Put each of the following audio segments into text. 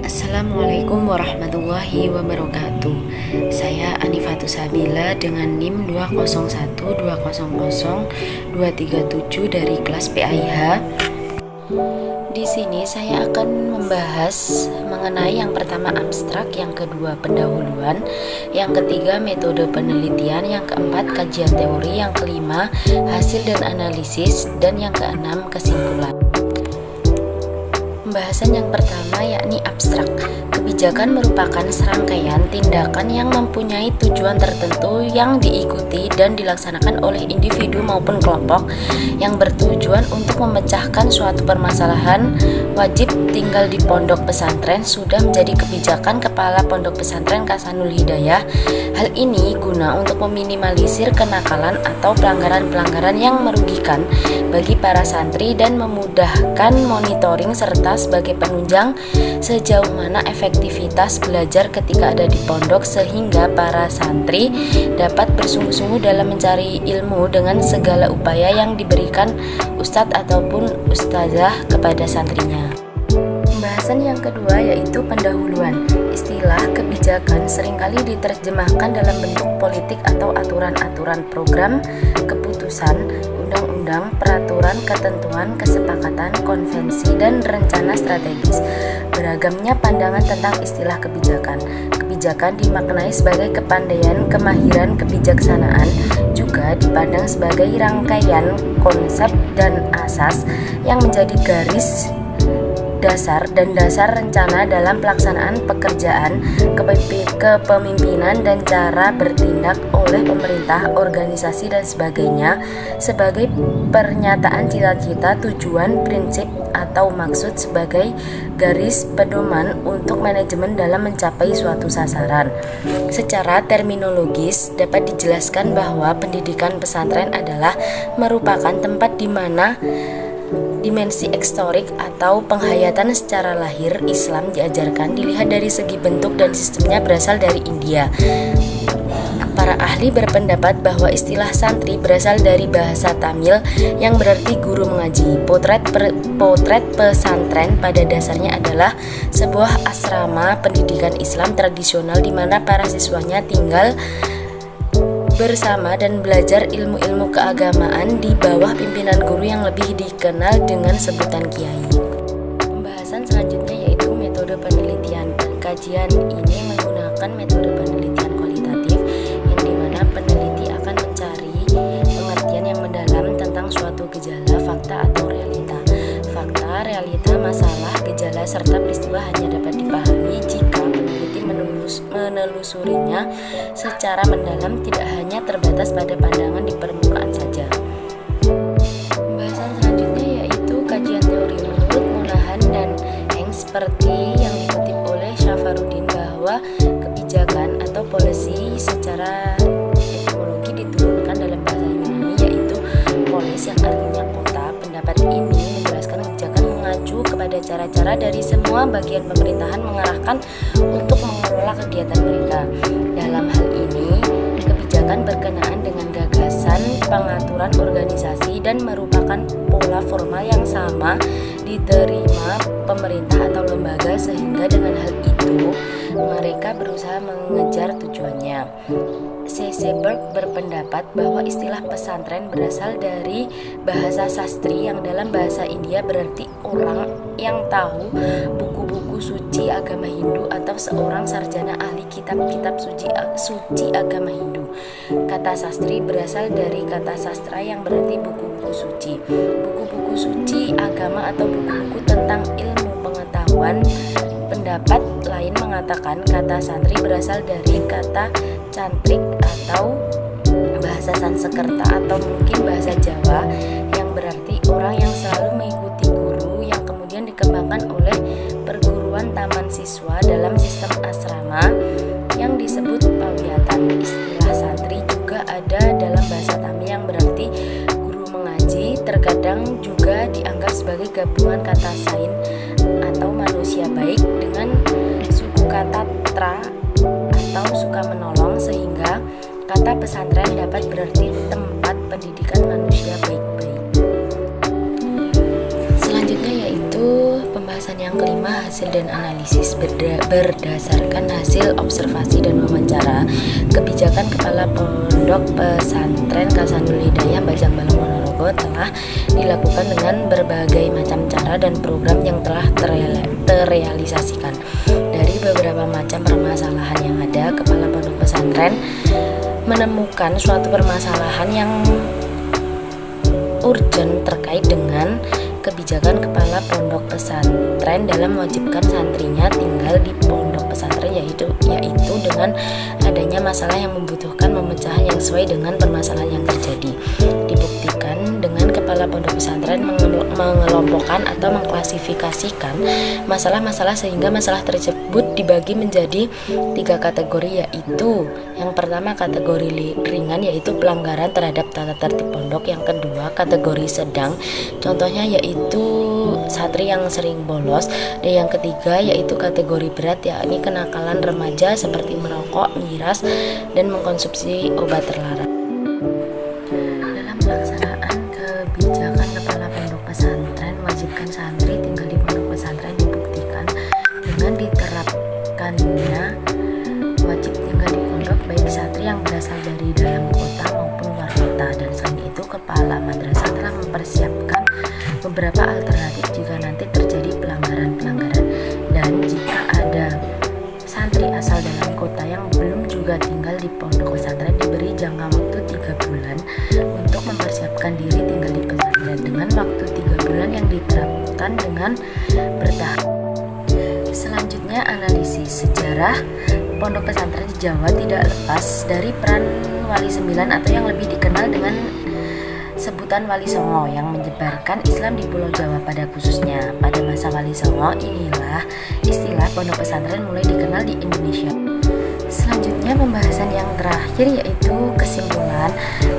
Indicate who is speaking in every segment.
Speaker 1: Assalamualaikum warahmatullahi wabarakatuh. Saya Anifatus Sabila dengan NIM 201200237 dari kelas PAIH. Di sini saya akan membahas mengenai yang pertama abstrak, yang kedua pendahuluan, yang ketiga metode penelitian, yang keempat kajian teori, yang kelima hasil dan analisis, dan yang keenam kesimpulan. Pembahasan yang pertama yakni abstrak. Kebijakan merupakan serangkaian tindakan yang mempunyai tujuan tertentu yang diikuti dan dilaksanakan oleh individu maupun kelompok yang bertujuan untuk memecahkan suatu permasalahan. Wajib tinggal di pondok pesantren sudah menjadi kebijakan Kepala Pondok Pesantren Kasanul Hidayah. Hal ini guna untuk meminimalisir kenakalan atau pelanggaran-pelanggaran yang merugikan bagi para santri dan memudahkan monitoring serta sebagai penunjang sejauh mana efektivitas belajar ketika ada di pondok, sehingga para santri dapat bersungguh-sungguh dalam mencari ilmu dengan segala upaya yang diberikan ustadz ataupun ustazah kepada santrinya. Pembahasan yang kedua yaitu pendahuluan. Istilah kebijakan seringkali diterjemahkan dalam bentuk politik atau aturan-aturan, program, keputusan, undang-undang, peraturan, ketentuan, kesepakatan, konvensi, dan rencana strategis. Beragamnya pandangan tentang istilah kebijakan. Kebijakan dimaknai sebagai kepandaian, kemahiran, kebijaksanaan, juga dipandang sebagai rangkaian konsep dan asas yang menjadi garis dasar dan dasar rencana dalam pelaksanaan pekerjaan, kepemimpinan, dan cara bertindak oleh pemerintah, organisasi, dan sebagainya sebagai pernyataan cita-cita, tujuan, prinsip, atau maksud sebagai garis pedoman untuk manajemen dalam mencapai suatu sasaran. Secara terminologis dapat dijelaskan bahwa pendidikan pesantren adalah merupakan tempat di mana dimensi historik atau penghayatan secara lahir Islam diajarkan. Dilihat dari segi bentuk dan sistemnya berasal dari India. Para ahli berpendapat bahwa istilah santri berasal dari bahasa Tamil yang berarti guru mengaji. Potret pesantren pada dasarnya adalah sebuah asrama pendidikan Islam tradisional di mana para siswanya tinggal bersama dan belajar ilmu-ilmu keagamaan di bawah pimpinan guru yang lebih dikenal dengan sebutan kiai. Pembahasan selanjutnya yaitu metode penelitian. Kajian ini menggunakan metode penelitian kualitatif yang dimana peneliti akan mencari pengertian yang mendalam tentang suatu gejala, fakta, atau realita. Fakta, realita, masalah, gejala, serta peristiwa hanya dapat dipahami jika peneliti menelusurinya secara mendalam, tidak hanya terbatas pada pandangan di permukaan saja. Pembahasan selanjutnya yaitu kajian teori. Menurut Monahan dan Heng, seperti yang dikutip oleh Syafaruddin, bahwa kebijakan atau policy secara etimologi diturunkan dalam bahasa Yunani yaitu polis, yang artinya kota. Pendapat ini menjelaskan kebijakan mengacu kepada cara-cara dari semua bagian pemerintahan mengarahkan untuk mengelola kegiatan mereka. Dalam hal ini, kebijakan berkenaan dengan gagasan pengaturan organisasi dan merupakan pola formal yang sama diterima pemerintah atau lembaga, sehingga dengan hal itu mereka berusaha mengejar tujuannya. C.C. Berg berpendapat bahwa istilah pesantren berasal dari bahasa sastri yang dalam bahasa India berarti orang yang tahu buku-buku suci agama Hindu atau seorang sarjana ahli kitab-kitab suci agama Hindu. Kata sastri berasal dari kata sastra yang berarti buku-buku suci. Buku-buku suci agama atau buku-buku tentang ilmu pengetahuan. Pendapat lain mengatakan kata santri berasal dari kata cantrik atau bahasa Sanskerta atau mungkin bahasa Jawa yang berarti orang yang selalu mengikuti guru, yang kemudian dikembangkan oleh perguruan taman siswa dalam sistem asrama yang disebut pawiyatan. Istilah santri juga ada dalam bahasa Tamil yang berarti guru mengaji. Terkadang juga dianggap sebagai gabungan kata sain atau manusia baik dengan suku kata tra atau suka menolong, sehingga kata pesantren dapat berarti tempat pendidikan manusia baik-baik. Selanjutnya yaitu pembahasan yang kelima, hasil dan analisis berdasarkan hasil observasi dan wawancara. Kebijakan Kepala Pondok Pesantren Hasanul Hidayah Bajang Balang Ponorogo telah dilakukan dengan berbagai macam cara dan program yang telah terrealisasikan. Dari beberapa macam permasalahan yang ada, Kepala Pondok Pesantren menemukan suatu permasalahan yang urgent terkait dengan kebijakan Kepala Pondok Pesantren dalam mewajibkan santrinya tinggal di pondok pesantren, yaitu dengan adanya masalah yang membutuhkan pemecahan yang sesuai dengan permasalahan yang terjadi. Dibuktikan dengan Kepala Pondok Pesantren mengelompokkan atau mengklasifikasikan masalah-masalah sehingga masalah tersebut dibagi menjadi 3 kategori, yaitu yang pertama kategori ringan, yaitu pelanggaran terhadap tata tertib pondok. Yang kedua kategori sedang, contohnya yaitu santri yang sering bolos. Dan yang ketiga yaitu kategori berat, yakni kenakalan remaja seperti merokok, miras, dan mengkonsumsi obat terlarang. Dalam pelaksanaan kebijakan Kepala Pondok Pesantren mewajibkan santri tinggal di pondok pesantren dibuktikan dengan diterapkannya wajib tinggal di pondok baik santri yang berasal dari dalam kota maupun luar kota. Dan selain itu, Kepala Madrasah telah mempersiapkan beberapa alternatif jika nanti terjadi pelanggaran-pelanggaran. Dan jika ada santri asal dalam kota yang belum juga tinggal di pondok pesantren, diberi jangka waktu 3 bulan untuk mempersiapkan diri tinggal di pesantren dengan waktu 3 bulan yang diterapkan dengan bertahap. Selanjutnya, analisis sejarah pondok pesantren di Jawa tidak lepas dari peran Wali Sembilan atau yang lebih dikenal dengan sebutan Wali Songo yang menyebarkan Islam di Pulau Jawa pada khususnya. Pada masa Wali Songo inilah istilah pondok pesantren mulai dikenal di Indonesia. Selanjutnya, pembahasan yang terakhir yaitu kesimpulan.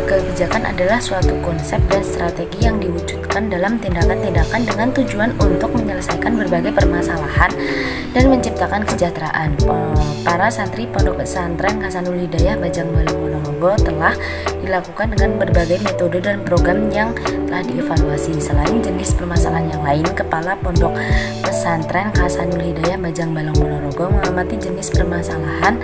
Speaker 1: Kebijakan adalah suatu konsep dan strategi yang diwujudkan dalam tindakan-tindakan dengan tujuan untuk menyelesaikan berbagai permasalahan dan menciptakan kesejahteraan. Para santri Pondok Pesantren Hasanul Hidayah Bajang Balang Ponorogo telah dilakukan dengan berbagai metode dan program yang telah dievaluasi. Selain jenis permasalahan yang lain, Kepala Pondok Pesantren Hasanul Hidayah Bajang Balang Ponorogo mengamati jenis permasalahan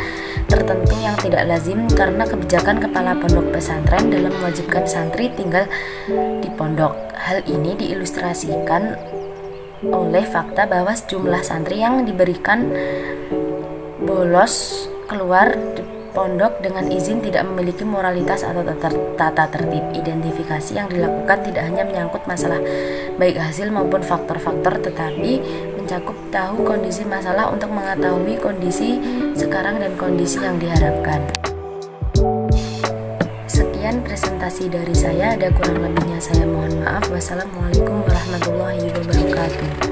Speaker 1: tertentu yang tidak lazim karena kebijakan Kepala Pondok Pesantren dalam mewajibkan santri tinggal di pondok. Hal ini diilustrasikan oleh fakta bahwa sejumlah santri yang diberikan bolos keluar pondok dengan izin tidak memiliki moralitas atau tata tertib. Identifikasi yang dilakukan tidak hanya menyangkut masalah baik hasil maupun faktor-faktor, tetapi mencakup tahu kondisi masalah untuk mengetahui kondisi sekarang dan kondisi yang diharapkan. Sekian presentasi dari saya, ada kurang lebihnya saya mohon maaf. Wassalamualaikum warahmatullahi wabarakatuh.